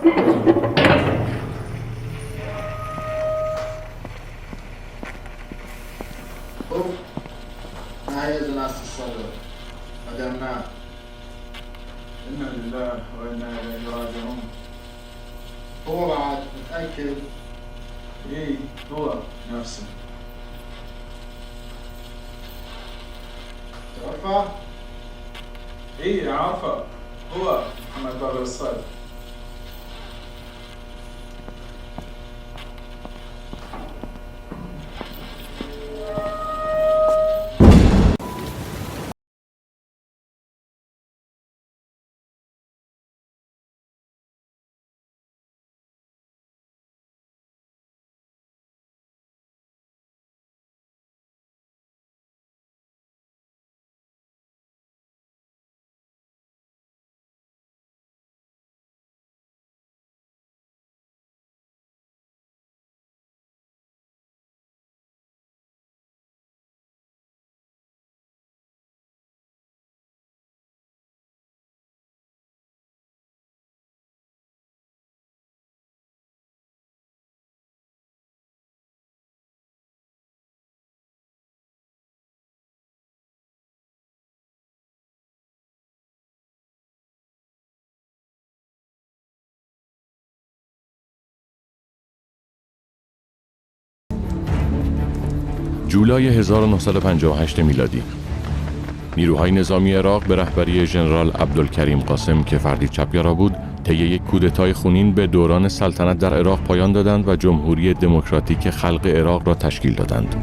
نهي جنازة الصلاة قدمنا إنا لله وإنا إليه راجعون. هو بعد متأكد إيه هو نفسه تعرفه؟ إيه عارفه هو محمد بابا الصادق. جولای 1958 میلادی نیروهای نظامی عراق به رهبری ژنرال عبدالکریم قاسم که فردی چپگرا بود طی یک کودتای خونین به دوران سلطنت در عراق پایان دادند و جمهوری دموکراتیک خلق عراق را تشکیل دادند.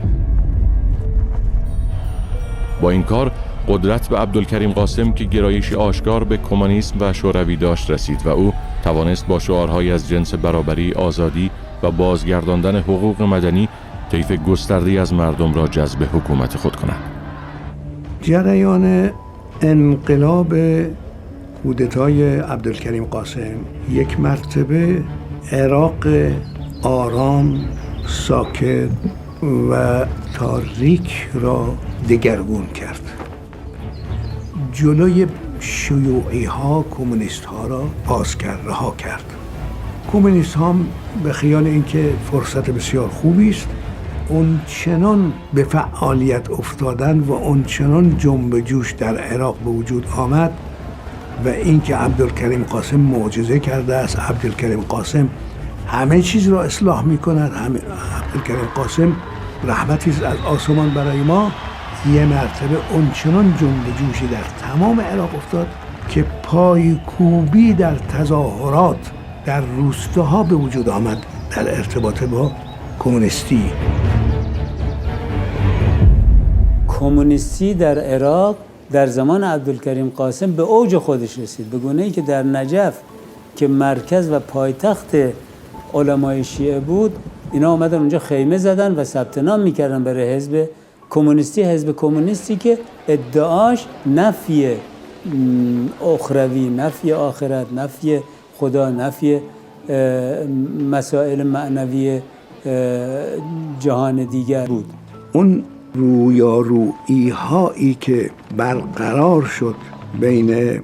با این کار قدرت به عبدالکریم قاسم که گرایشی آشکار به کمونیسم و شوروی داشت رسید و او توانست با شعارهای از جنس برابری، آزادی و بازگرداندن حقوق مدنی طیف گسترده‌ای از مردم را جذب حکومت خود کند. جریان انقلاب کودتای عبدالکریم قاسم یک مرتبه عراق آرام، ساکت و تاریک را دگرگون کرد. جلوی شیوعی ها کمونیست ها را باز کرد، رها کرد. کمونیست ها به خیال اینکه فرصت بسیار خوبی است اون چنان به فعالیت افتادن و اون چنان جنب جوش در عراق به وجود آمد و اینکه عبدالکریم قاسم معجزه کرده است. عبدالکریم قاسم همه چیز را اصلاح می کند. عبدالکریم قاسم رحمتی از آسمان برای ما. یه مرتبه اون چنان جنب جوشی در تمام عراق افتاد که پایکوبی در تظاهرات در روستاها به وجود آمد در ارتباط با کمونیستی. کمونیستی در عراق در زمان عبدالکریم قاسم به اوج خودش رسید، به گونه‌ای که در نجف که مرکز و پایتخت علمای شیعه بود، اینا اومدن اونجا خیمه زدن و ثبت نام میکردن برای حزب کمونیستی. حزب کمونیستی که ادعاش نفی اخروی، نفی آخرت، نفی خدا، نفی مسائل معنوی جهان دیگر بود. اون رویارویی هایی که برقرار شد بین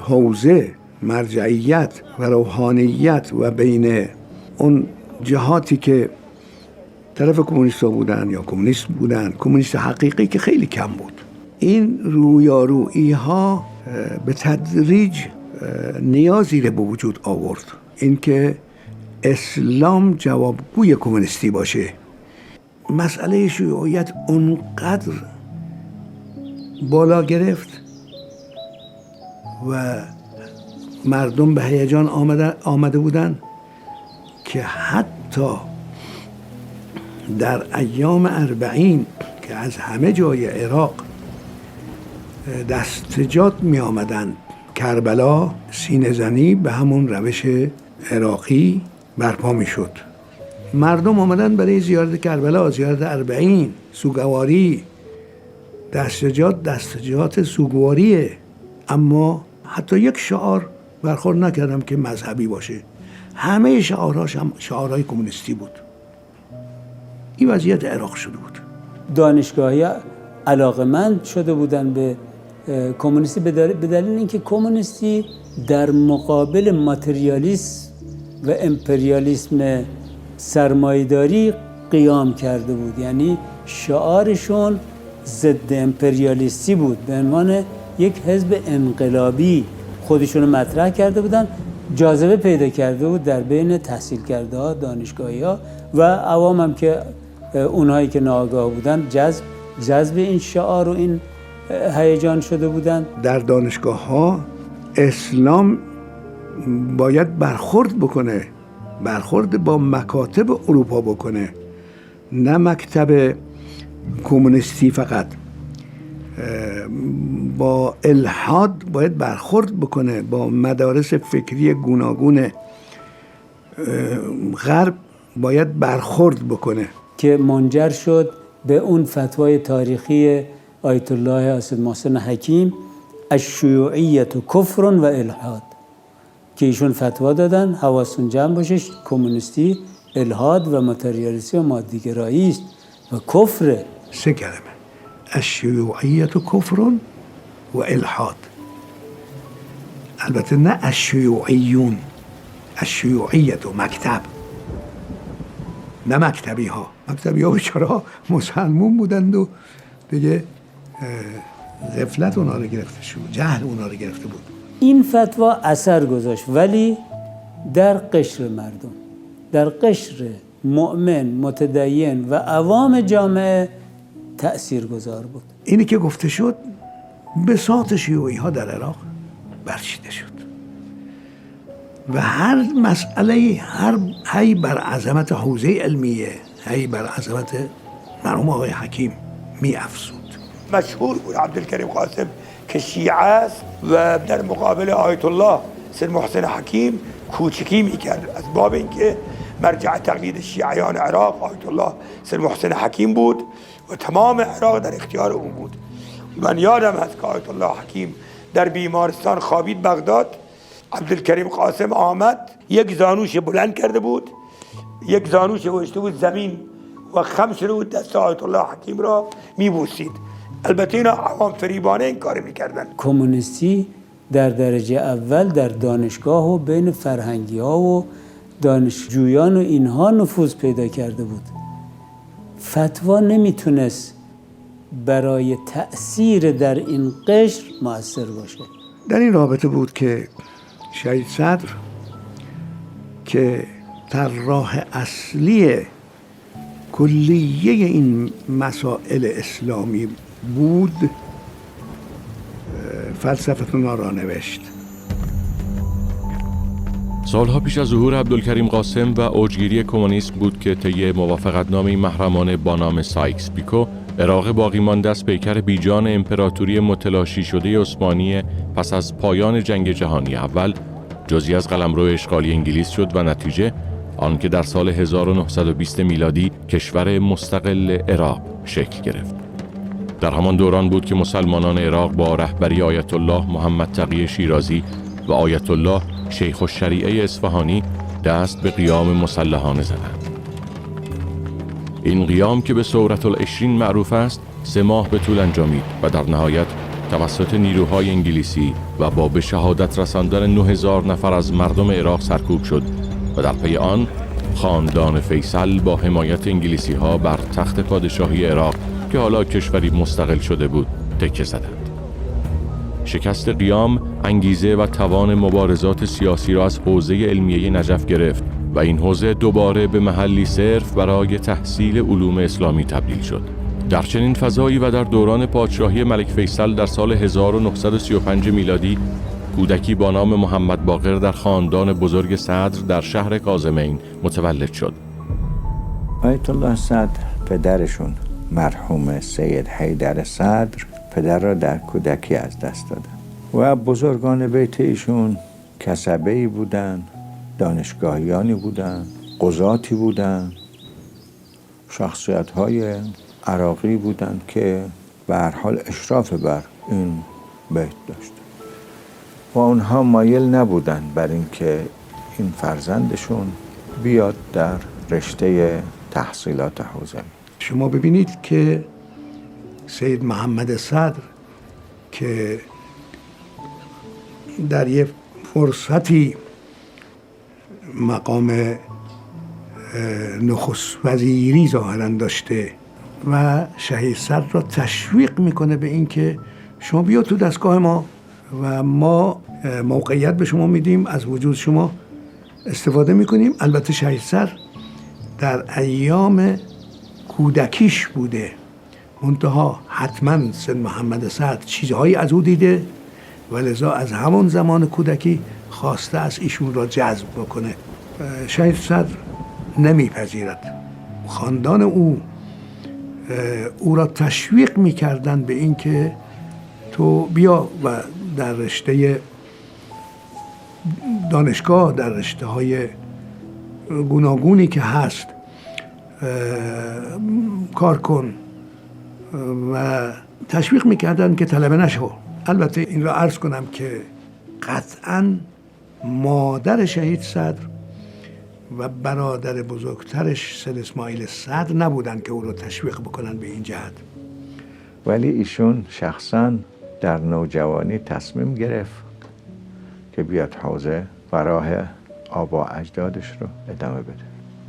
حوزه مرجعیت و روحانیت و بین اون جهاتی که طرف کمونیست ها بودن یا کمونیست بودن، کمونیست حقیقی که خیلی کم بود، این رویارویی ها به تدریج نیازی رو به وجود آورد، اینکه اسلام جوابگوی کمونیستی باشه. مسئله شیوعیت اونقدر بالا گرفت و مردم به هیجان آمده بودن که حتی در ایام 40 که از همه جای عراق دستجات می آمدن کربلا، سینه زنی به همون روش عراقی برپا می شد. مردم آمدن برای زیارت کربلا، زیارت 40، سوگواری. دستجات سوگواریه، اما حتی یک شعار برخورد نکردم که مذهبی باشه. همه شعارهاش هم شعارهای کمونیستی بود. این وضعیت عراق شده بود. دانشگاهی علاقمند شده بودن به کمونیستی به دلیل اینکه کمونیستی در مقابل ماتریالیسم و امپریالیسم سرمایه‌داری قیام کرده بود. یعنی شعارشون ضد امپریالیستی بود، به عنوان یک حزب انقلابی خودشون مطرح کرده بودن، جاذبه پیدا کرده بود در بین تحصیل کرده ها، دانشگاهی ها و عوام هم که اونهایی که ناآگاه بودن جذب این شعار و این هیجان شده بودن. در دانشگاه ها اسلام باید برخورد با مکاتب اروپا بکنه، نه مکتب کمونیستی فقط. با الحاد باید برخورد بکنه، با مدارس فکری گوناگون غرب باید برخورد بکنه، که منجر شد به اون فتوای تاریخی آیت الله اسد محسن حکیم الشیوعیت کفر و الحاد، که ایشون فتوا دادن حواستون جمع باشه، کمونیستی الحاد و ماتریالیستی و مادیگرایی است و کفره. 3 کلمه: الشیوعیت کفر و الحاد. البته نه الشیوعیون، الشیوعیت و مکتب، نه مکتبی ها بیچاره مسلمون بودند و دیگه غفلت اونا رو گرفته شد، جهل اونا رو گرفته بود. این فتوا اثر گذاشت، ولی در قشر مردم، در قشر مؤمن متدین و عوام جامعه تأثیر گذار بود. اینی که گفته شد بساط شیوعی ها در عراق برچیده شد و هر مسئله هی بر عظمت حوزه علمیه، هی بر عظمت مرحوم آقای حکیم می افزود. مشهور بود عبدالکریم قاسم که شیعه است و در مقابل آیت الله سید محسن حکیم کوچکی میکرد، از باب اینکه مرجع تقلید شیعیان عراق آیت الله سید محسن حکیم بود و تمام عراق در اختیار او بود. من یادم هست که آیت الله حکیم در بیمارستان خوابید بغداد، عبدالکریم قاسم آمد، یک زانوش بلند کرده بود، یک زانوش گذاشته بود زمین و خم شده بود دست آیت الله حکیم را میبوسید. البته اینا عوام فریبانه این کار میکردن. کمونیستی در درجه اول در دانشگاه و بین فرهنگی ها و دانشجویان و اینها نفوذ پیدا کرده بود. فتوا نمیتونست برای تأثیر در این قشر مؤثر باشه. در این رابطه بود که شهید صدر که طراح اصلی کلیه این مسائل اسلامی بود فلسفتنا را نوشت. سالها پیش از ظهور عبدالکریم قاسم و اوجگیری کمونیسم بود که طی موافقتنامه محرمانه با نام سایکس پیکو عراق باقی مانده است پیکر بیجان امپراتوری متلاشی شده عثمانی پس از پایان جنگ جهانی اول جزئی از قلمرو اشغالی انگلیس شد و نتیجه آنکه در سال 1920 میلادی کشور مستقل عراق شکل گرفت. در همان دوران بود که مسلمانان عراق با رهبری آیت الله محمد تقی شیرازی و آیت الله شیخ الشریعه اصفهانی دست به قیام مسلحانه زدند. این قیام که به ثورة العشرین معروف است 3 ماه به طول انجامید و در نهایت توسط نیروهای انگلیسی و با به شهادت رساندن 9000 نفر از مردم عراق سرکوب شد و در پی آن خاندان فیصل با حمایت انگلیسی ها بر تخت پادشاهی عراق که حالا کشوری مستقل شده بود تکیه زدند. شکست قیام انگیزه و توان مبارزات سیاسی را از حوزه علمیه نجف گرفت و این حوزه دوباره به محلی صرف برای تحصیل علوم اسلامی تبدیل شد. در چنین فضایی و در دوران پادشاهی ملک فیصل در سال 1935 میلادی کودکی با نام محمد باقر در خاندان بزرگ صدر در شهر کاظمین متولد شد. آیت الله صدر پدرشون مرحوم سید حیدر صدر پدر را در کودکی از دست دادن و بزرگان بیت ایشون کسبه‌ای بودن، دانشگاهیانی بودن، قضاتی بودن، شخصیت‌های عراقی بودند که به هر حال اشراف بر این بیت داشتند و اونها مایل نبودند بر اینکه این فرزندشون بیاد در رشته تحصیلات حوزوی. شما ببینید که سید محمد صدر که در یک فرصتی مقام نخست وزیری ظاهراً داشته و شهید صدر را تشویق میکنه به این که شما بیا تو دستگاه ما و ما موقعیت به شما میدیم، از وجود شما استفاده میکنیم. البته شهید صدر در ایام کودکیش بوده، منتها حتما سید محمد سعد چیزهایی از او دیده و لذا از همون زمان کودکی خواسته از ایشون را جذب بکنه. شهید صدر نمیپذیرد. خاندان او را تشویق میکردن به این که تو بیا و در رشته دانشگاه، در رشته های گوناگونی که هست کار کن و تشویق میکردن که طلبه نشو. البته این را عرض کنم که قطعاً مادر شهید صدر و برادر بزرگترش سید اسماعیل صدر نبودن که او را تشویق بکنن به این جهت. ولی ایشون شخصاً در نوجوانی تصمیم گرفت که بیاد حوزه و راه آبا اجدادش رو ادامه بده.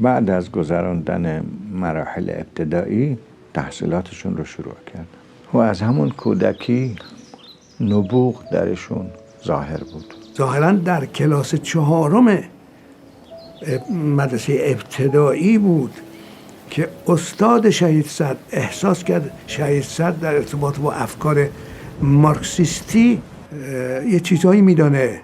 بعد از گذراندن مراحل ابتدایی تحصیلاتشون رو شروع کردن و از همون کودکی نبوغ درشون ظاهر بود. ظاهراً در کلاس 4 مدرسه ابتدایی بود که استاد شهید صدر احساس کرد شهید صدر در ارتباط با افکار مارکسیستی یه چیزهایی میدانه.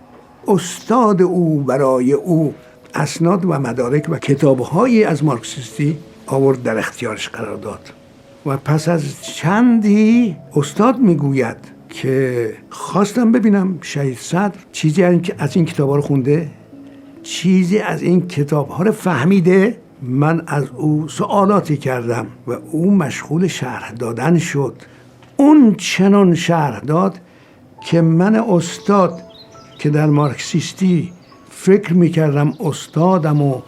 استاد او برای او اسناد و مدارک و کتابهایی از مارکسیستی آورد، در اختیارش قرار داد و پس از چندی استاد میگوید که خواستم ببینم شهید صدر چیزی از این کتابها رو خونده، چیزی از این کتابها رو فهمیده. من از او سوالاتی کردم و او مشغول شرح دادن شد. اون چنان شرح داد که من استاد که در مارکسیستی فکر میکردم استادم و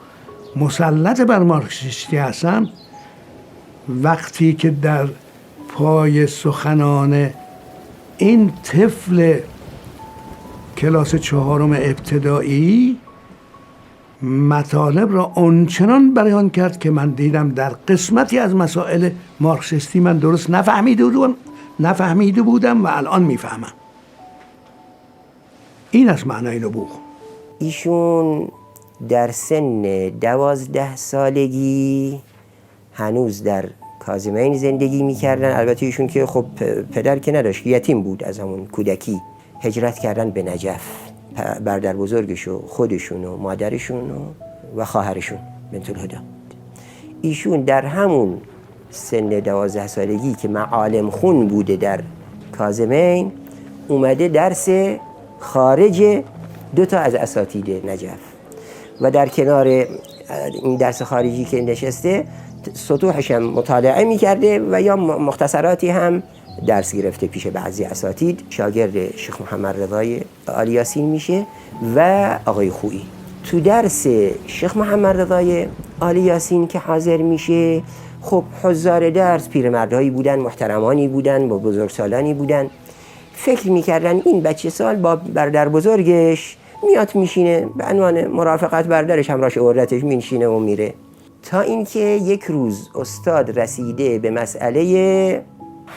مسلط بر مارکسیستی هستم، وقتی که در پای سخنان این طفل کلاس 4 ابتدایی مطالب را آنچنان بیان کرد که من دیدم در قسمتی از مسائل مارکسیستی من درست نفهمیده بودم و الان میفهمم. این است معنای نبوغ. ایشون در سن 12 سالگی هنوز در کاظمین زندگی میکردن. البته ایشون که خب پدر که نداشت، یتیم بود از همون کودکی. هجرت کردن به نجف، برادر بزرگشو، خودشون و مادرشون و خواهرشون بنت الهدی. ایشون در همون سن 12 سالگی که معالم خون بوده در کاظمین، اومده درس خارج 2 تا از اساتید نجف و در کنار این درس خارجی که نشسته سطوحش هم مطالعه میکرده و یا مختصراتی هم درس گرفته پیش بعضی اساتید. شاگرد شیخ محمد رضای آلی یاسین میشه و آقای خویی. تو درس شیخ محمد رضای آلی یاسین که حاضر میشه، خب حضار درس پیرمردهایی بودن، محترمانی بودن، با بزرگسالانی بودن. فکر میکردن این بچه سال با برادر بزرگش میاد میشینه، به عنوان مرافقت برادرش همراهش عورتش میشینه و میره. تا اینکه یک روز استاد رسیده به مسئله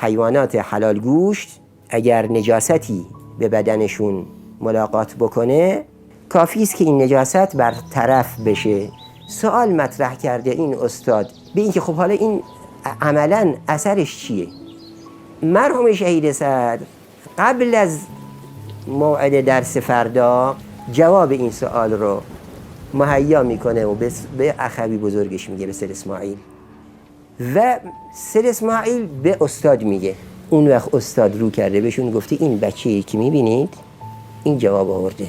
حیوانات حلال گوشت اگر نجاستی به بدنشون ملاقات بکنه کافی است که این نجاست برطرف بشه. سوال مطرح کرده این استاد به اینکه خب حالا این عملاً اثرش چیه؟ مرحوم شهید صدر قبل از موعد درس فردا جواب این سوال رو مهیا میکنه و به اخوی بزرگش میگه، به سید اسماعیل، و سید اسماعیل به استاد میگه. اون وقت استاد رو کرده بهشون گفته این بچه‌ای که میبینید این جواب آورده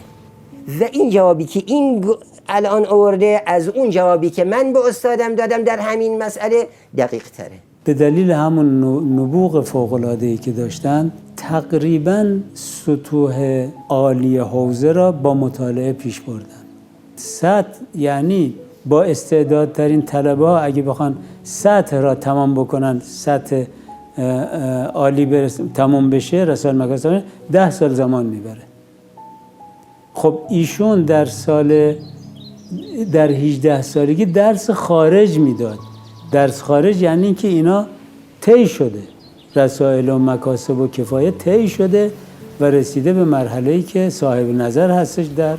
و این جوابی که این الان آورده از اون جوابی که من به استادم دادم در همین مسئله دقیق تره. به دلیل همون نبوغ فوق‌العاده‌ای که داشتن تقریباً سطوح عالی حوزه را با مطالعه پیش بردن. سطح یعنی با استعدادترین طلبه ها اگه بخوان سطح را تمام بکنن، سطح عالی تمام بشه، رسال مکاسب 10 سال زمان میبره. خب ایشون در 18 سالگی درس خارج میداد. درس خارج یعنی که اینا طی شده، رسائل و مکاسب و کفایت طی شده و رسیده به مرحله‌ای که صاحب نظر هستش در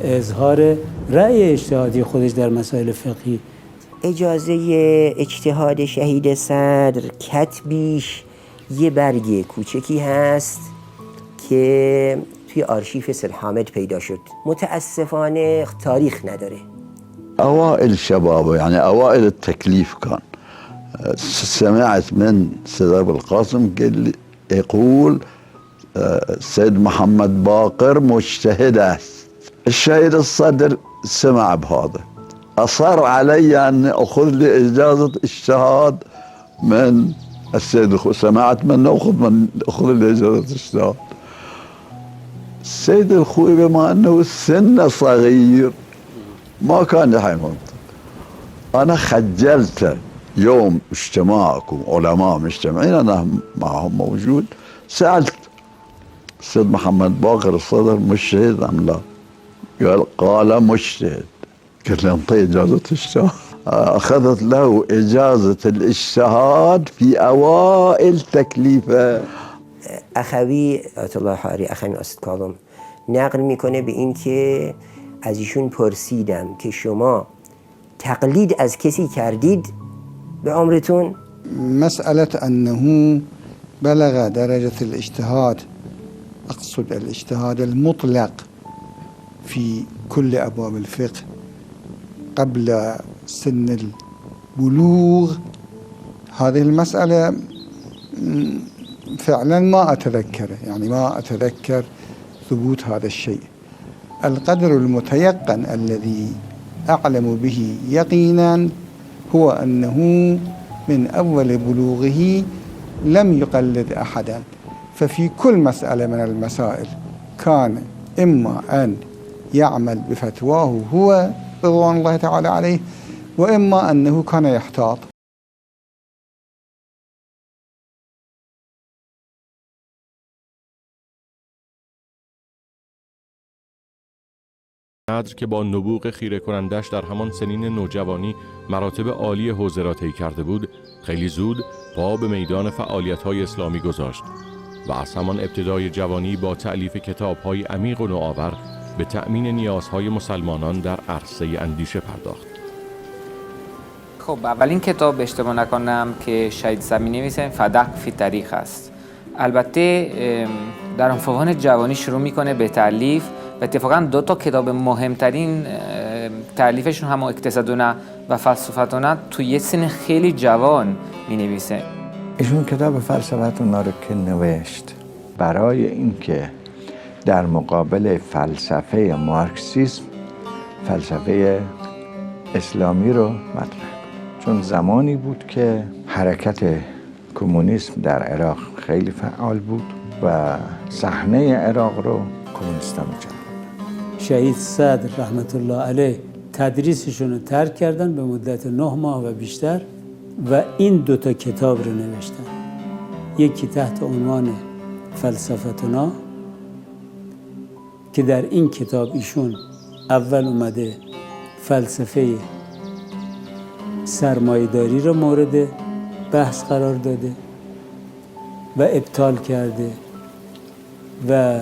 اظهار رأی اجتهادی خودش در مسائل فقهی. اجازه اجتهاد شهید صدر کتبیش یه برگ کوچکی هست که توی آرشیف سید حامد پیدا شد. متاسفانه تاریخ نداره. أوائل شبابه يعني أوائل التكليف كان سمعت من سيد أبو القاسم قال لي يقول سيد محمد باقر مجتهد است. الشهيد الصدر سمع بهذا، أصر علي أن أخذ لي إجازة اجتهاد من السيد الخوي. سمعت منه أخذ لي إجازة اجتهاد. السيد الخوي بما أنه سن صغير ما كان يحيي منطق. أنا خجلت يوم اجتماعكم علماء مجتمعين، أنا معهم موجود، سألت السيد محمد باقر الصدر مجتهد أم لا؟ قال مجتهد. قلت له انطي إجازة اجتهاد. أخذت له إجازة الاجتهاد في أوائل تكليفه. اخوی آیت الله حاری، اخوی اسد کاظم نقل میکنه به این که از ایشون پرسیدم که شما تقلید از کسی کردید به عمرتون؟ مسألة أنه بلغ درجة الاجتهاد، أقصد الاجتهاد المطلق في كل أبواب الفقه قبل سن البلوغ، هذه المسألة فعلا ما أتذكره، يعني ما أتذكر ثبوت هذا الشيء. القدر المتيقن الذي أعلم به يقينا هو أنه من أول بلوغه لم يقلد أحدا، ففي كل مسألة من المسائل كان إما أن يعمل بفتواه هو رضوان الله تعالى عليه، وإما أنه كان يحتاط. صدر که با نبوغ خیره کنندش در همان سنین نوجوانی مراتب عالی حوزه را طی کرده بود، خیلی زود پا به میدان فعالیت‌های اسلامی گذاشت و از همان ابتدای جوانی با تألیف کتاب‌های عمیق و نوآور به تأمین نیازهای مسلمانان در عرصه اندیشه پرداخت. خب اولین کتاب اشتباه نکنم که شهید صدر می‌نویسه فدق فی تاریخ است. البته در عنفوان جوانی شروع میکنه به تألیف و اتفاقا 2 تا کتاب مهمترین تألیفشون هم اقتصادونه و فلسفتونه توی یه سن خیلی جوان می‌نویسه. ایشون کتاب فلسفتونه رو که نوشت برای اینکه در مقابل فلسفه مارکسیسم فلسفه اسلامی رو مطرح کنه، چون زمانی بود که حرکت کمونیسم در عراق خیلی فعال بود و صحنه عراق رو کمونیست‌ها می‌چرخوندن. شهید صدر رحمت الله علیه تدریسشون رو ترک کردن به مدت 9 ماه و بیشتر و این 2 تا کتاب رو نوشتن. یکی تحت عنوان فلسفتنا که در این کتاب ایشون اول اومده فلسفه سرمایه‌داری رو مورد بحث قرار داده و ابطال کرده و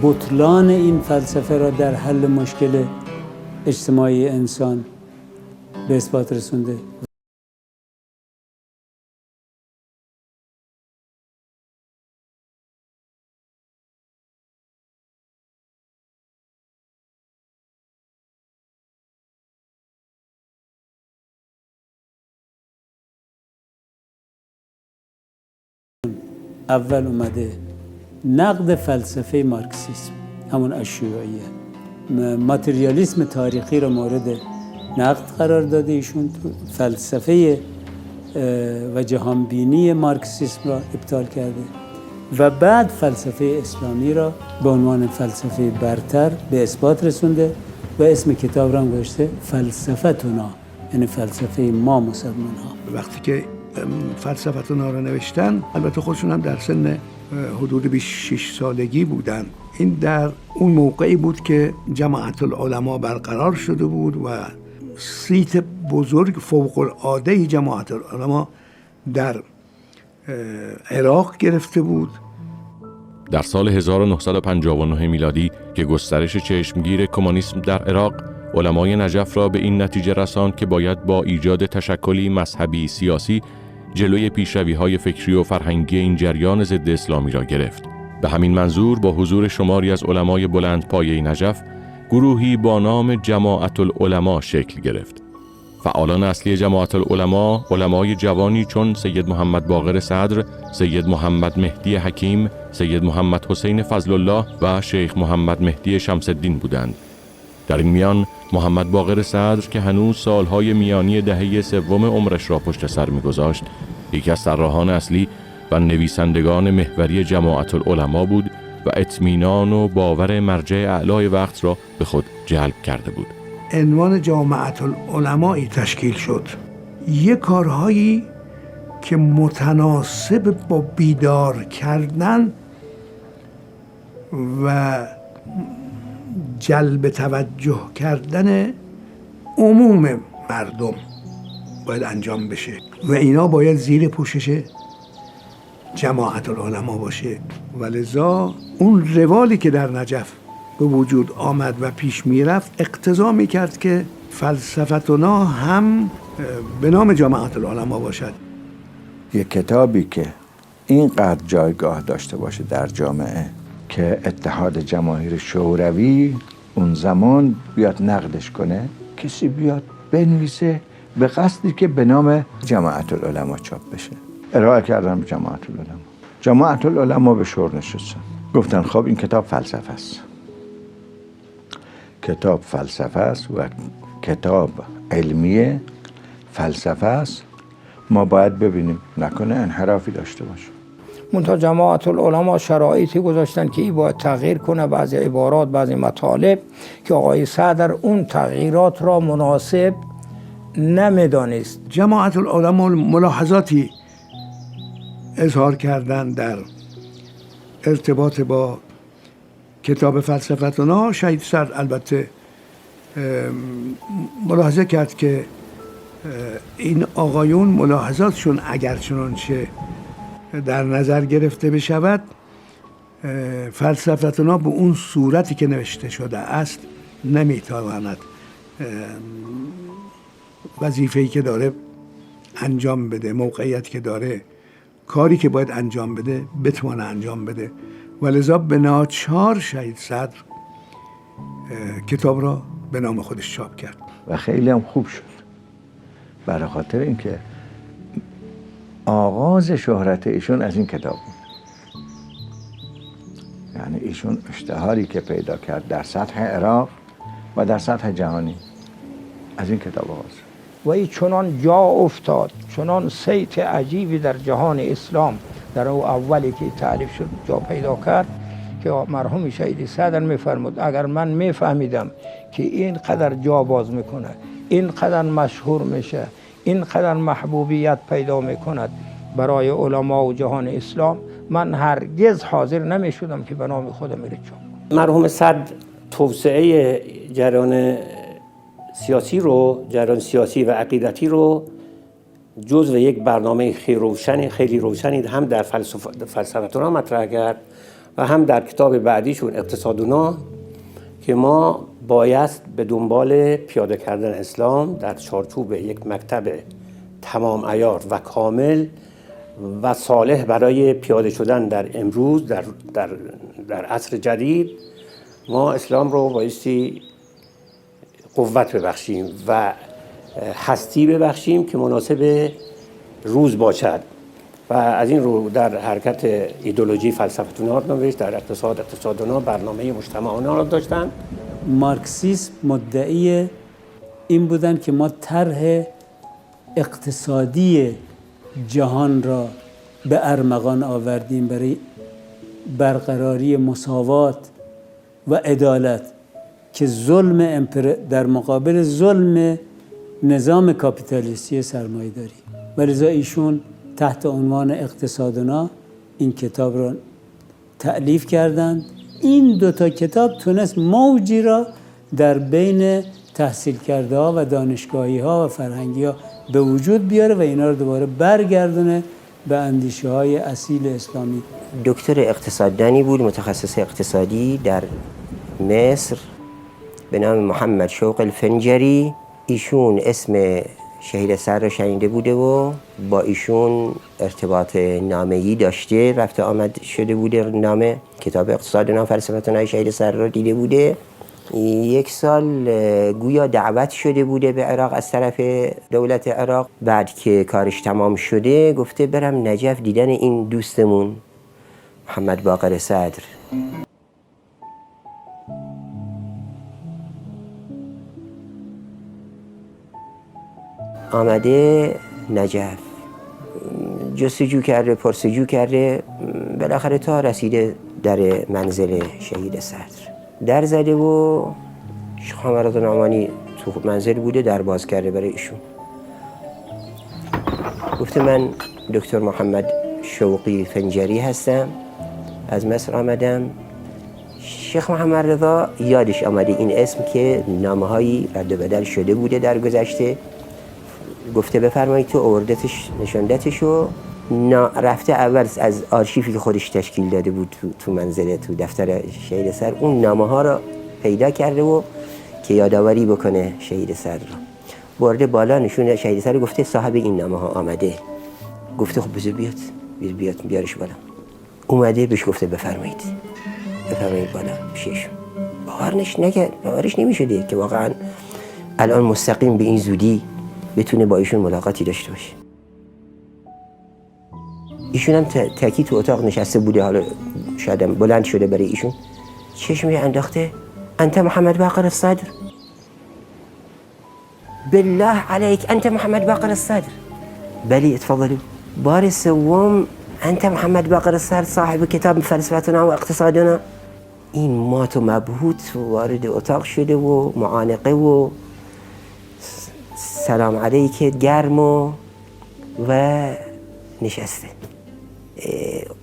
بطلان این فلسفه را در حل مشکل اجتماعی انسان به اثبات رسونده. اول اومده نقد فلسفه مارکسیسم، همون اشیاعیه، ماتریالیسم تاریخی رو مورد نقد قرار داده ایشون، فلسفه و جهانبینی مارکسیسم را ابطال کرده و بعد فلسفه اسلامی را به عنوان فلسفه برتر به اثبات رسونده و اسم کتاب را هم گذاشته فلسفتنا، یعنی فلسفه ما مسلمان ها. وقتی که فلسفتونا رو نوشتن، البته خودشون هم در سن حدود 26 سالگی بودن. این در اون موقعی بود که جماعت العلماء برقرار شده بود و صیت بزرگ فوق العاده جماعت العلماء در عراق گرفته بود. در سال 1959 میلادی که گسترش چشمگیر کمونیسم در عراق علمای نجف را به این نتیجه رساند که باید با ایجاد تشکلی مذهبی سیاسی جلوی پیشروی‌های فکری و فرهنگی این جریان ضد اسلامی را گرفت. به همین منظور با حضور شماری از علمای بلندپایه نجف گروهی با نام جماعت العلماء شکل گرفت. فعالان اصلی جماعت العلماء علمای جوانی چون سید محمد باقر صدر، سید محمد مهدی حکیم، سید محمد حسین فضل الله و شیخ محمد مهدی شمس الدین بودند. در این میان محمد باقر صدر که هنوز سالهای میانی دهه سوم عمرش را پشت سر می‌گذاشت، یکی از طراحان اصلی و نویسندگان محوری جماعت العلماء بود و اطمینان و باور مرجع اعلای وقت را به خود جلب کرده بود. عنوان جماعت العلمایی تشکیل شد. یک کارهایی که متناسب با بیدار کردن و جلب توجه کردن عموم مردم باید انجام بشه و اینا باید زیر پوشش جماعت العلماء باشه و لذا اون روالی که در نجف به وجود آمد و پیش میرفت اقتضا میکرد که فلسفتونا هم به نام جماعت العلماء باشد. یک کتابی که اینقدر جایگاه داشته باشه در جامعه که اتحاد جماهیر شوروی اون زمان بیاد نقدش کنه، کسی بیاد بنویسه به قصدی که به نام جماعت العلماء چاپ بشه. ارائه کردن به جماعت العلماء. جماعت العلماء به شور نشستن، گفتن خب این کتاب فلسفه است. کتاب فلسفه است و کتاب علمی فلسفه است، ما باید ببینیم نکنه انحرافی داشته باشه. منتها جماعت العلماء شرایطی گذاشتن که این باید تغییر کنه، بعضی عبارات، بعضی مطالب که آقای صدر اون تغییرات را مناسب نمیدانست. جماعت العلماء ملاحظاتی اظهار کردن در ارتباط با کتاب فلسفتونا. شهید صدر البته ملاحظه کرد که این آقایون ملاحظاتشون اگر چنانچه در نظر گرفته بشود فلسفتونا به اون صورتی که نوشته شده است نمیتواند وظیفه‌ای که داره انجام بده، موقعیتی که داره، کاری که باید انجام بده بتونه انجام بده و لذا به ناچار شهید صدر کتاب را به نام خودش چاپ کرد و خیلی هم خوب شد، برای خاطر اینکه آغاز شهرت ایشون از این کتاب بود. یعنی ایشون اشتهاری که پیدا کرد در سطح عراق و در سطح جهانی از این کتاب آغاز. و این چنان جا افتاد، چنان صیت عجیبی در جهان اسلام در او اولی که تعریف شد جا پیدا کرد که مرحوم شهید صدر میفرمود اگر من میفهمیدم که این قدر جا باز میکنه، این قدر مشهور میشه، این قدر محبوبیت پیدا میکند برای علما و جهان اسلام، من هرگز حاضر نمیشدم که به نام خودم میره چاپ. مرحوم صدر توسعه جریان سیاسی و عقیدتی رو جزو یک برنامه خیلی روشنی هم در فلسفتونا مطرح کرد و هم در کتاب بعدیشون اقتصادونا که ما بایست به دنبال پیاده کردن اسلام در چارچوب یک مکتب تمام عیار و کامل و صالح برای پیاده شدن در امروز در عصر جدید، ما اسلام رو بایستی قوت ببخشیم و هستی ببخشیم که مناسب روز باشد و از این رو در حرکت ایدئولوژی فلسفتونا نوشت، در اقتصادونا برنامه مجتمعانه را داشتن. مارکسیسم مدعی این بودن که ما طرح اقتصادی جهان را به ارمغان آوردیم برای برقراری مساوات و عدالت که ظلم در مقابل ظلم نظام کاپیتالیستی سرمایه‌داری. و لذا ایشون تحت عنوان اقتصادنا این کتاب را تألیف کردند. این دوتا کتاب تونست موجی را در بین تحصیل کرده ها و دانشگاهی ها و فرهنگی ها به وجود بیاره و اینا رو دوباره برگردونه به اندیشه های اصیل اسلامی. دکتر اقتصاددانی بود، متخصص اقتصادی در مصر به نام محمد شوق الفنجری. ایشون اسم شهید سر را شنیده بوده و با ایشون ارتباط نامه‌ای داشته، رفته آمد شده بوده. نامه کتاب اقتصادنا فلسفتنا شهید سر را دیده بوده. یک سال گویا دعوت شده بوده به عراق از طرف دولت عراق. بعد که کارش تمام شده گفته برم نجف دیدن این دوستمون محمد باقر صدر. آمده نجف، جستجو کرده، پرسجو کرده، بالاخره تا رسیده در منزل شهید صدر. در زده و شیخ محمد نعمانی تو منزل بوده، در باز کرده برای ایشون. گفته من دکتر محمد شوقی فنجری هستم، از مصر آمدم. شیخ محمد رضا یادش آمده این اسم که نامه‌هایی رد و بدل شده بوده در گذشته. گفته بفرمایید تو آوردتش نشاندتش و رفته اول از آرشیفی که خودش تشکیل داده بود تو منزل تو دفتر شهید سر اون نامه ها را پیدا کرده و که یادآوری بکنه شهید سر را. برده بالا نشون شهید سر، گفته صاحب این نامه ها آمده. گفته خب بذار بیاد بیارش بالا. اومده بهش گفته بفرمایید بالا پیشش. باورش نمیشده که واقعا الان مستقیم به این زودی بتونه با ایشون ملاقاتی داشته باشه. ایشون هم تکی تو اتاق نشسته بوده، حالا شاید بلند شده برای ایشون، چشمی انداخته انت محمد باقر الصدر؟ بالله عليك انت محمد باقر الصدر؟ بلی اتفضلوا. بار سوم انت محمد باقر الصدر صاحب کتاب فلسفتنا و اقتصادنا؟ این مات و مبهوت وارد اتاق شده و معانقه و سلام علیک گرم و نشسته.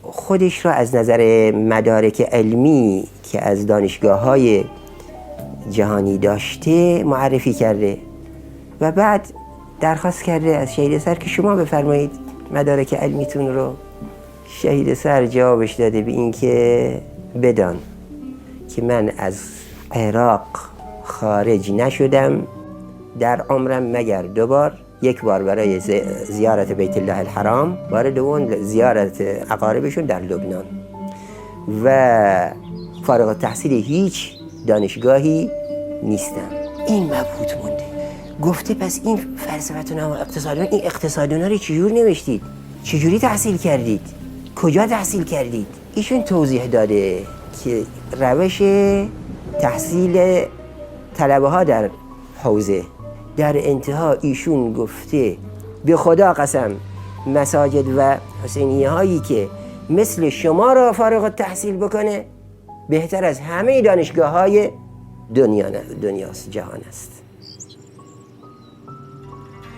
خودش را از نظر مدارک علمی که از دانشگاه‌های جهانی داشته معرفی کرده و بعد درخواست کرده از شهید سر که شما بفرمایید مدارک علمیتون رو. شهید سر جوابش داده به این که بدان که من از عراق خارج نشدم در عمرم مگر 2 بار، یک بار برای زیارت بیت الله الحرام، بار دوم زیارت اقاربشون در لبنان و فارغ التحصیل هیچ دانشگاهی نیستم. این مبهوت مونده. گفته پس این فلسفتنا و اقتصادنا، این اقتصادنا رو چجور نوشتید؟ چجوری تحصیل کردید؟ کجا تحصیل کردید؟ ایشون توضیح داده که روش تحصیل طلبه ها در حوزه. در انتها ایشون گفته به خدا قسم مساجد و حسینیه هایی که مثل شما را فارغ التحصیل بکنه بهتر از همه دانشگاه های دنیاست، جهان است.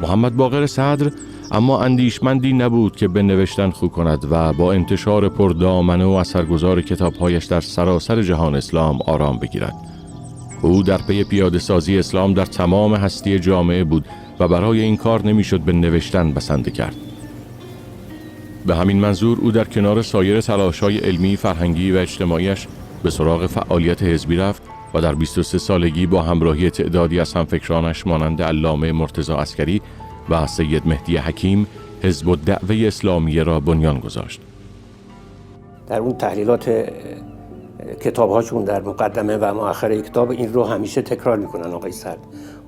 محمد باقر صدر اما اندیشمندی نبود که به نوشتن خو کند و با انتشار پردامنه و اثرگذار کتابهایش در سراسر جهان اسلام آرام بگیرد. او در پی پیاده سازی اسلام در تمام هستی جامعه بود و برای این کار نمیشد به نوشتن بسنده کرد. به همین منظور او در کنار سایر تلاش‌های علمی، فرهنگی و اجتماعیش به سراغ فعالیت حزبی رفت و در 23 سالگی با همراهی تعدادی از همفکرانش مانند علامه مرتضی عسکری و سید مهدی حکیم حزب الدعوه اسلامیه را بنیان گذاشت. در اون تحلیلات کتاب‌هاشون در مقدمه و مؤخر کتاب این رو همیشه تکرار میکنن آقای صدر.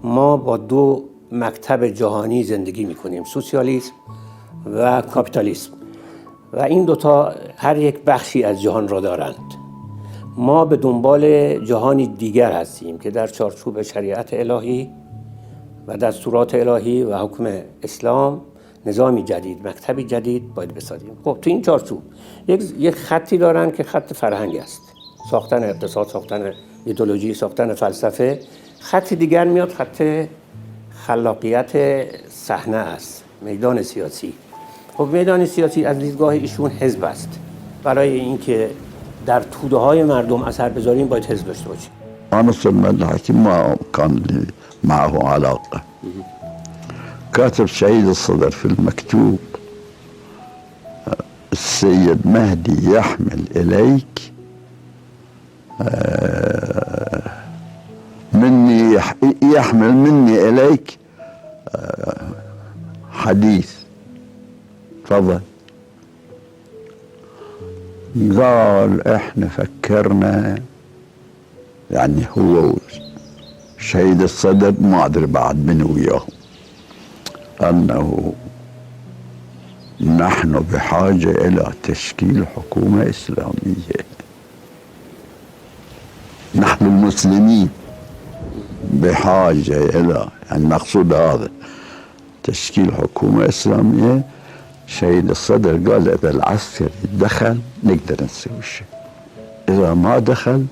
ما با 2 مکتب جهانی زندگی میکنیم، سوسیالیسم و کاپیتالیسم، و این دوتا هر یک بخشی از جهان را دارند. ما به دنبال جهانی دیگر هستیم که در چارچوب شریعت الهی و دستورات الهی و حکم اسلام نظامی جدید، مکتبی جدید باید بسازیم. خب تو این چارچوب یک خطی دارن که خط فرهنگ است، ساختن اقتصاد، ساختن ایدئولوژی، ساختن فلسفه. خط دیگر میاد، خط خلاقیت صحنه است. میدان سیاسی. خب میدان سیاسی از دیدگاه ایشون حزب است. برای اینکه در توده های مردم اثر بذاریم باید حزب داشته باشیم. أنا سلمان الحكيم ما كان لي معه علاقة. كاتب شهيد الصدر في المكتوب: السيد مهدي يحمل إليك يحمل مني إليك حديث. تفضل. قال احنا فكرنا، يعني هو شهيد الصدر ما ادري بعد من وياهم، انه نحن بحاجة الى تشكيل حكومة اسلامية. نحن المسلمين بحاجة الى، يعني المقصود هذا تشكيل حكومة اسلامية. شهيد الصدر قال اذا العسكري دخل نقدر نسوي شيء، اذا ما دخل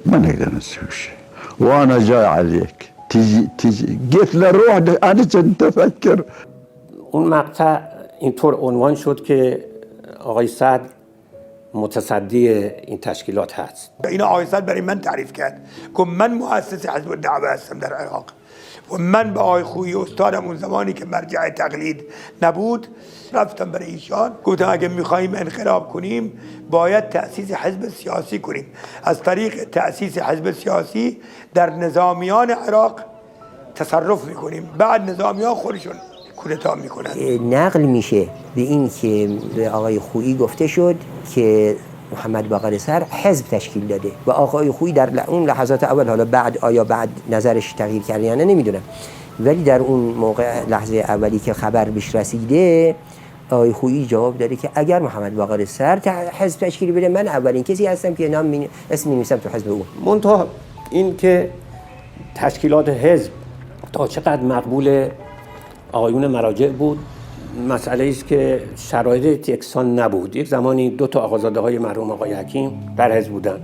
ما نقدر نسوي شيء. وانا جاي عليك تيجي قلت له روح، انا كنت افكر. اون مقطع اینطور عنوان شد که آقای صدر متصدی این تشکیلات هست. این آقای صدر برای من تعریف کرد که من مؤسس حزب الدعوه هستم در عراق و من به آقای خویی استادم اون زمانی که مرجع تقلید نبود رفتم برای ایشان گفتم اگه میخواییم انقلاب کنیم باید تأسیس حزب سیاسی کنیم. از طریق تأسیس حزب سیاسی در نظامیان عراق تصرف میکنیم، بعد نظامیان خودشون کودتا میکنن. نقل میشه به این که به آقای خویی گفته شد که محمد باقر صدر حزب تشکیل داده و آقای خویی در اون لحظات اول، حالا بعد آیا بعد نظرش تغییر کرده یا نه نمیدونم، ولی در اون موقع لحظه اولی که خبر بهش رسیده آقای خویی جواب داده که اگر محمد باقر صدر حزب تشکیل بده من اولین کسی هستم که اسم می‌نویسم تو حزب اون. منتها این که تشکیلات حزب تا چقدر مقبول آقایون مراجع بود مسئله است که شرایط یکسان نبود. یک زمانی دو تا آقازاده های مرحوم آقای حکیم در حزب بودن،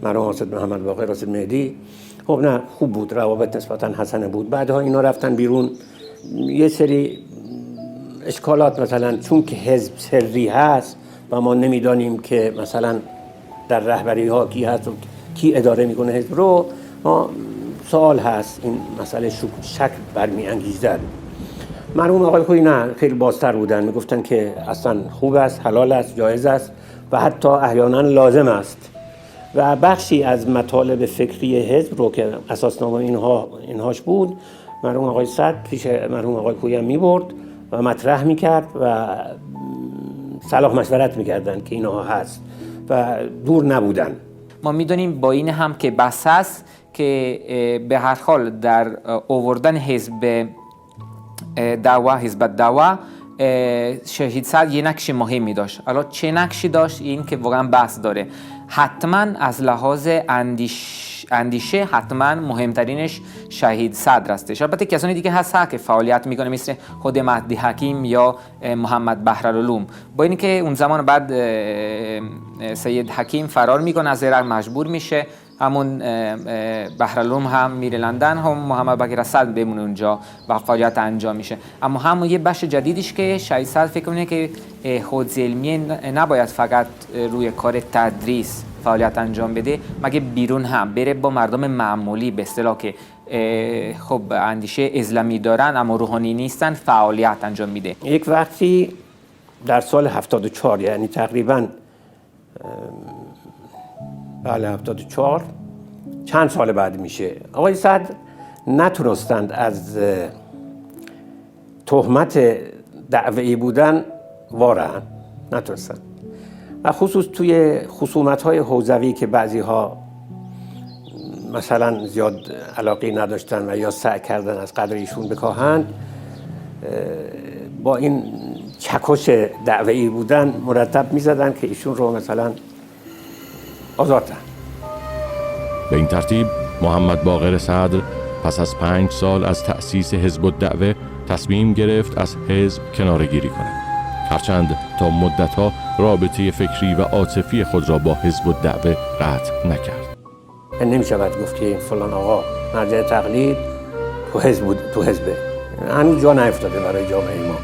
مرحوم حاسد محمد باقر، حاسد مهدی. خب نه خوب بود، روابط نسبتا حسنه بود. بعدها اینا رفتن بیرون. یه سری اشکالات، مثلا چون که حزب سری هست و ما نمیدانیم که مثلا در رهبری ها کی هست و کی اداره میکنه حزب رو، سوال هست، این مسئله شک برمی‌انگیزد. مرحوم آقای خویی نه، خیلی بازتر بودن، میگفتن که اصلا خوب است، حلال است، جایز است و حتی احیانا لازم است. و بخشی از مطالب فکری حزب رو که اساسنامه اینهاش بود، مرحوم آقای صدر پیش مرحوم آقای خویی هم میبرد و مطرح میکرد و صلاح مشورت میکردن که اینها هست و دور نبودن. ما میدونیم با این هم که بحث هست که به هر حال در آوردن حزب دعوه، حزب دعوه، شهید صدر یه نقش مهمی داشت. حالا چه نقشی داشت این که واقعا بحث داره. حتما از لحاظ اندیشه حتما مهمترینش شهید صدر هستش. البته کسانی دیگه هست که فعالیت میکنه مثل خود مهدی حکیم یا محمد بحرالعلوم. با اینکه اون زمان بعد سید حکیم فرار میکنه از عراق، مجبور میشه همون بحرالعلوم هم میره لندن، هم محمد باقر صدر بمونه اونجا و فعالیت انجام میشه. اما همون یه بخش جدیدیش که شهید صدر فکر کنه که حوزه علمیه نباید فقط روی کار تدریس فعالیت انجام بده، مگه بیرون هم بره با مردم معمولی به اصطلاح که خب اندیشه اسلامی دارن اما روحانی نیستن فعالیت انجام میده. یک وقتی در سال 74 یعنی تقریبا بله 74 چند سال بعد میشه، آقای صدر نتونستند از تهمت دعوی بودن وارن، نتونستند و خصوص توی خصومت‌های حوزوی که بعضی‌ها مثلا زیاد علاقه نداشتن و یا سعی کردن از قدر ایشون بکاهند، با این چکش دعوی بودن مرتب می‌زدن که ایشون رو مثلا آزادن. به این ترتیب محمد باقر صدر پس از 5 سال از تأسیس حزب الدعوه تصمیم گرفت از حزب کناره‌گیری کند، هرچند تا مدت‌ها رابطه فکری و عاطفی خود را با حزب الدعوه قطع نکرد. نمی‌شود گفت که فلان آقا مرجع تقلید تو حزبه، هنوز جا نیفتاده برای جامعه ما.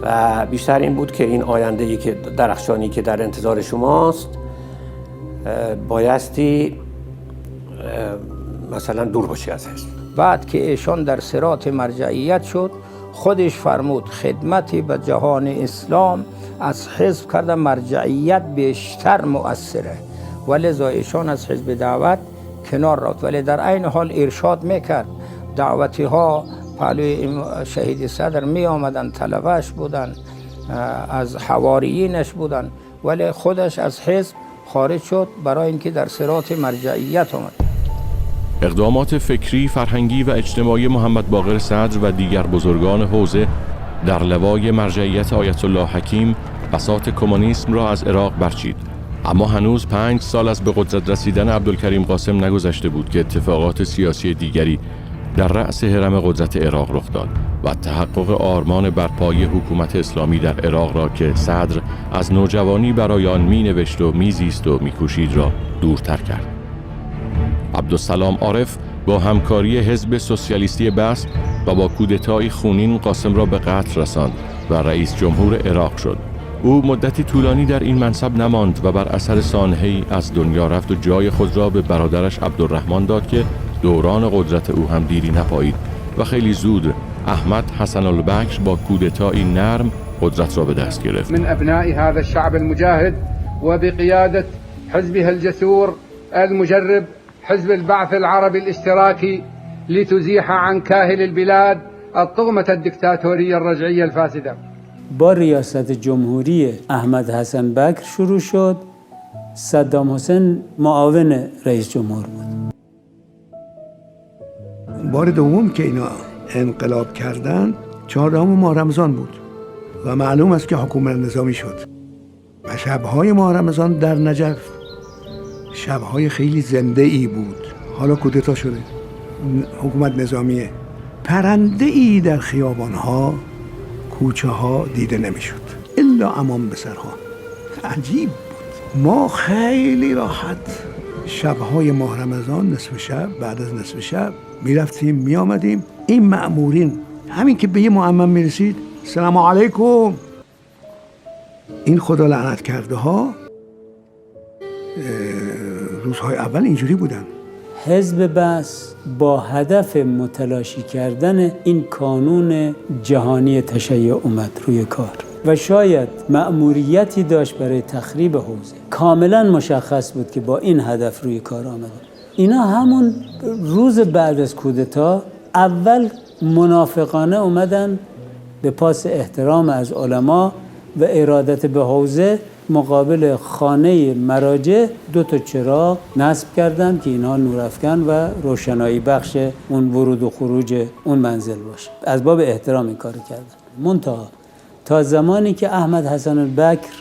و بیشتر این بود که این آینده‌ای که درخشانی که در انتظار شماست بایستی مثلا دور باشی از حزب. بعد که ایشان در صراط مرجعیت شد، خودش فرمود خدمت به جهان اسلام از حزب کردن مرجعیت بیشتر مؤثره، ولذا ایشان از حزب دعوت کنار رفت، ولی در عین حال ارشاد میکرد. دعوتی ها پهلوی شهید صدر می آمدن، طلبهش بودن، از حواریینش بودن، ولی خودش از حزب خارج شد برای اینکه در صراط مرجعیت آمد. اقدامات فکری، فرهنگی و اجتماعی محمد باقر صدر و دیگر بزرگان حوزه در لوای مرجعیت آیت الله حکیم بساط کمونیسم را از عراق برچید. اما هنوز 5 سال از به قدرت رسیدن عبدالکریم قاسم نگذشته بود که اتفاقات سیاسی دیگری در رأس هرم قدرت عراق رخ داد و تحقق آرمان برپایی حکومت اسلامی در عراق را که صدر از نوجوانی برای آن مینوشت و میزیست و میکوشید را دورتر کرد. عبدالسلام عارف با همکاری حزب سوسیالیستی بسط و با کودتای خونین قاسم را به قتل رساند و رئیس جمهور عراق شد. او مدتی طولانی در این منصب نماند و بر اثر سانحه‌ای از دنیا رفت و جای خود را به برادرش عبدالرحمن داد که دوران قدرت او هم دیری نپایید و خیلی زود احمد حسن البکر با کودتایی نرم قدرت را به دست گرفت. من ابناء هذا الشعب المجاهد وبقيادة حزبها الجسور المجرب حزب البعث العربي الاشتراكي لتزيح عن كاهل البلاد الطغمة الدكتاتورية الرجعية الفاسدة. با ریاست جمهوری احمد حسن بکر شروع شد. صدام حسین معاون رئیس جمهور بود. بار دوم که اینا انقلاب کردن 14 ماه رمضان بود و معلوم است که حکومت نظامی شد و شبهای ماه رمضان در نجف شبهای خیلی زنده ای بود. حالا کودتا شده، حکومت نظامیه. پرنده ای در خیابانها، کوچه ها دیده نمیشد الا امان به سرها. عجیب بود. ما خیلی راحت شبهای ماه رمضان نصف شب، بعد از نصف شب میرفتیم میامدیم. این مأمورین همین که به یه معمم میرسید سلام علیکم، این خدا لعنت کرده ها روزهای اول اینجوری بودن. حزب بعث با هدف متلاشی کردن این کانون جهانی تشیع اومد روی کار و شاید مأموریتی داشت برای تخریب حوزه. کاملا مشخص بود که با این هدف روی کار آمده. اینا همون روز بعد از کودتا اول منافقانه اومدن به پاس احترام از علما و ارادت به حوزه مقابل خانه مراجع 2 چراغ نصب کردن که اینها نورافکن و روشنایی بخش اون ورود و خروج اون منزل باشه. از باب احترام این کار کردن. منتها تا زمانی که احمد حسن البکر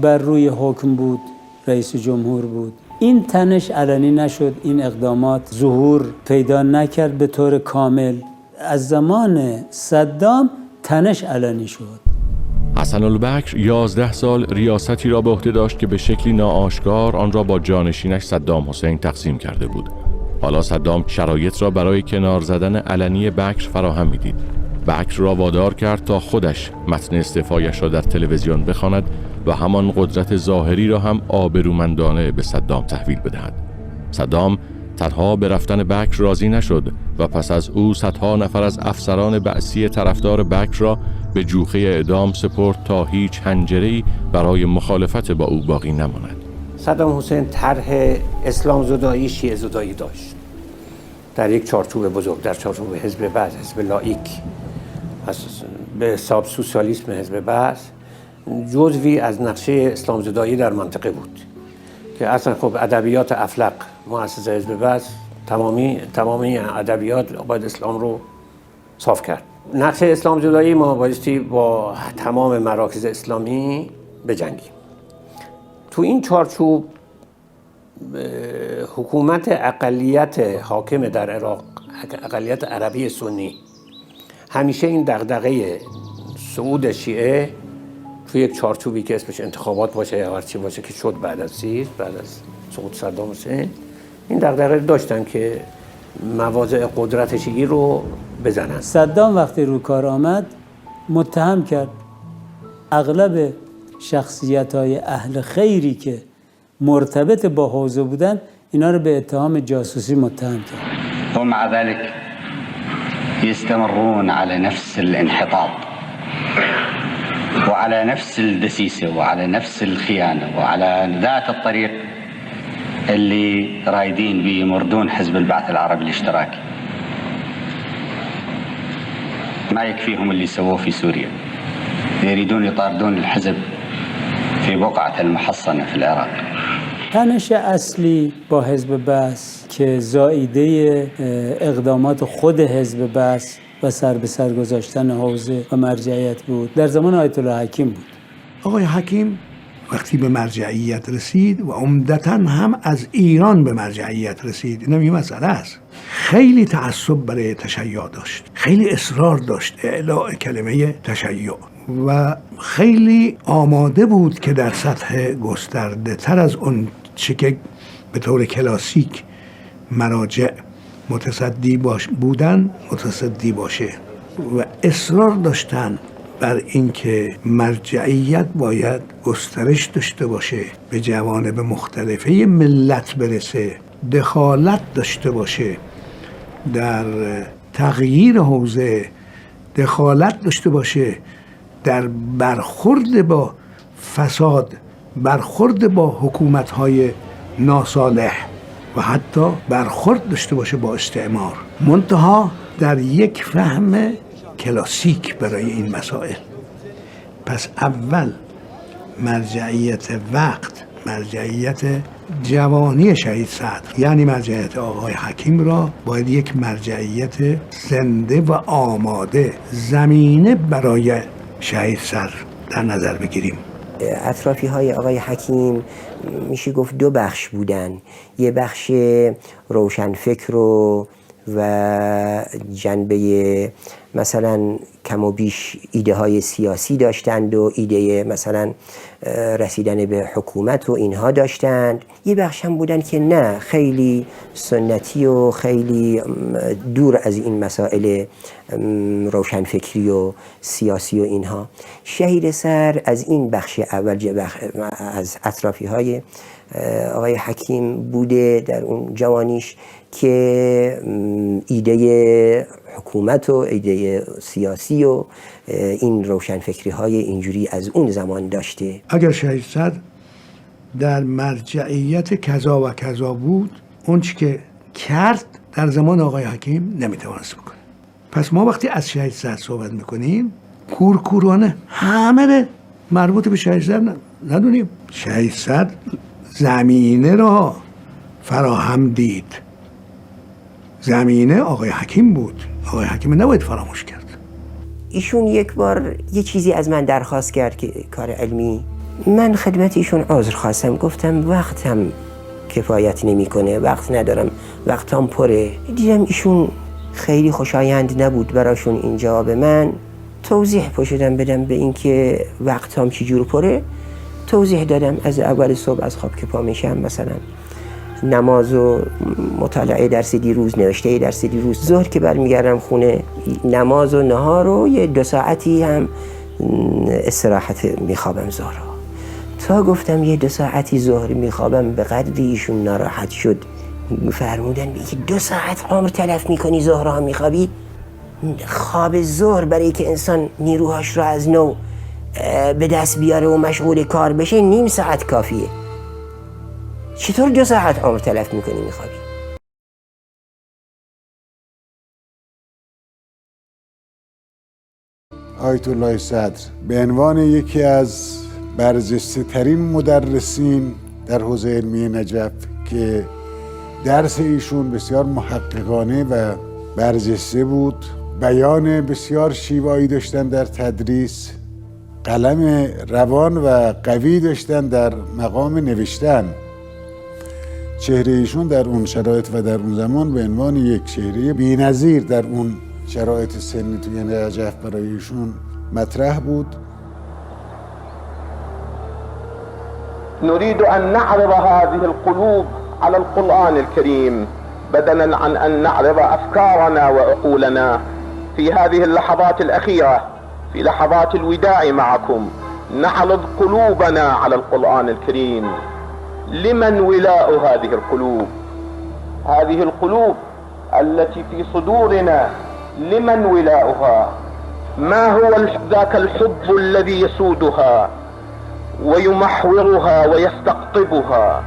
بر روی حکم بود، رئیس جمهور بود، این تنش علنی نشد، این اقدامات ظهور پیدا نکرد به طور کامل. از زمان صدام تنش علنی شد. حسن البکر 11 سال ریاستی را به عهده داشت که به شکلی ناآشکار آن را با جانشینش صدام حسین تقسیم کرده بود. حالا صدام شرایط را برای کنار زدن علنی بکر فراهم می‌دید. بکر را وادار کرد تا خودش متن استعفایش را در تلویزیون بخواند و همان قدرت ظاهری را هم آبرومندانه به صدام تحویل بدهد. صدام تنها به رفتن بکر راضی نشد و پس از او صدها نفر از افسران بعثی طرفدار بکر را به جوخه اعدام سپرد تا هیچ حنجره‌ای برای مخالفت با او باقی نماند. صدام حسین طرح اسلام زدایی، شیعه زدایی داشت در یک چارچوب بزرگ، در چارچوب حزب بعث، حزب لایک، به حساب سوسیالیسم حزب بعث جزوی از نقشه اسلام زدایی در منطقه بود که اصلا خب ادبیات افلاق مؤسس حزب بعث تمامی ادبیات باید اسلام رو صاف کرد. نقشه اسلام زدایی ما بایستی با تمام مراکز اسلامی بجنگیم. تو این چارچوب حکومت اقلیت حاکم در عراق، اقلیت عربی سنی، همیشه این دغدغه صعود شیعه تو یک چارچوبی که اسمش انتخابات باشه یا هر چی باشه که شد بعد از سقوط صدام حسین، این دغدغه داشتن که مواضع قدرت شیعی رو بزنن. صدام وقتی رو کار آمد متهم کرد. اغلب شخصیت‌های اهل خیری که مرتبط با حوزه بودن اینا رو به اتهام جاسوسی متهم کرد. ومع ذلك يستمرون على نفس الانحطاط وعلى نفس الدسيسة وعلى نفس الخيانة وعلى ذات الطريق اللي رايدين بيمردون حزب البعث العربي الاشتراكي. ما يكفيهم اللي سووه في سوريا، يريدون يطاردون الحزب في بقعة المحصنة في العراق. تنش اصلی با حزب بعث که زائیده اقدامات خود حزب بعث و سر به سر گذاشتن حوزه و مرجعیت بود در زمان آیت الله حکیم بود. آقای حکیم وقتی به مرجعیت رسید و عمدتاً هم از ایران به مرجعیت رسید، اینم یه مسئله است، خیلی تعصب برای تشیع داشت، خیلی اصرار داشت اعلاء کلمه تشیع و خیلی آماده بود که در سطح گسترده تر از اون چه که به طور کلاسیک مراجع متصدی بودن متصدی باشه و اصرار داشتن بر اینکه مرجعیت باید گسترش داشته باشه، به جوانب مختلفه ملت برسه، دخالت داشته باشه در تغییر حوزه، دخالت داشته باشه در برخورد با فساد، برخورد با حکومت‌های ناصالح و حتی برخورد داشته باشه با استعمار، منتها در یک فهم کلاسیک برای این مسائل. پس اول مرجعیت وقت، مرجعیت جوانی شهید صدر یعنی مرجعیت آقای حکیم را باید یک مرجعیت زنده و آماده، زمینه برای شهید صدر در نظر بگیریم. اطرافی های آقای حکیم میشه گفت دو بخش بودن، یه بخش روشنفکر و جنبه مثلا کم و بیش ایده های سیاسی داشتند و ایده مثلا رسیدن به حکومت و اینها داشتند. یه بخش هم بودن که نه، خیلی سنتی و خیلی دور از این مسائل روشنفکری و سیاسی و اینها. شهید سر از این بخش اول از اطرافی های آقای حکیم بوده در اون جوانیش که ایده حکومت و ایده سیاسی و این روشنفکری های اینجوری از اون زمان داشته. اگر شهید صدر در مرجعیت کذا و کذا بود، اون چی که کرد در زمان آقای حکیم نمیتوانست بکنه. پس ما وقتی از شهید صدر صحبت میکنیم کورکورانه همه مربوط به شهید صدر ندونیم. شهید صدر زمینه را فراهم دید، زمینه آقای حکیم بود، آقای حکیم نباید فراموش کرد. ایشون یک بار یه چیزی از من درخواست کرد که کار علمی، من خدمت ایشون عذر خواستم، گفتم وقتم کفایت نمیکنه، وقت ندارم، وقتم پره. دیدم ایشون خیلی خوشایند نبود براشون این جواب من. توضیح پشدم بدم به اینکه وقتم چجور پره، توضیح دادم از اول صبح از خواب که پا میشم مثلا نماز و مطالعه درس دیروز، نوشته درس دیروز، ظهر که برمیگردم خونه نماز و نهار و یه 2 ساعتی هم استراحت میخوابم ظهر. تا گفتم یه 2 ساعتی ظهر میخوابم به قدری ایشون ناراحت شد، فرمودن که 2 ساعت عمر تلف میکنی ظهرها میخوابی؟ خواب ظهر برای که انسان نیروهاش رو از نو به دست بیاره و مشغول کار بشه 1/2 ساعت کافیه. چطور 2 ساعت عمر تلف میکنی میخوابی؟ آیت الله صدر به عنوان یکی از برجسته ترین مدرسین در حوزه علمی نجف که درس ایشون بسیار محققانه و برجسته بود، بیان بسیار شیوایی داشتن در تدریس، قلم روان و قوی داشتن در مقام نوشتن. چهره ایشون در اون شرایط و در اون زمان به عنوان یک چهره بی‌نظیر در اون شرایط سنی توی نجف برای ایشون مطرح بود. نريد أن نعرض هذه القلوب على القرآن الكريم بدلا عن أن نعرض أفكارنا وعقولنا في هذه اللحظات الأخيرة في لحظات الوداع معكم نحرض قلوبنا على القرآن الكريم. لمن ولاء هذه القلوب؟ هذه القلوب التي في صدورنا لمن ولاؤها؟ ما هو ذاك الحب الذي يسودها ويمحورها ويستقطبها؟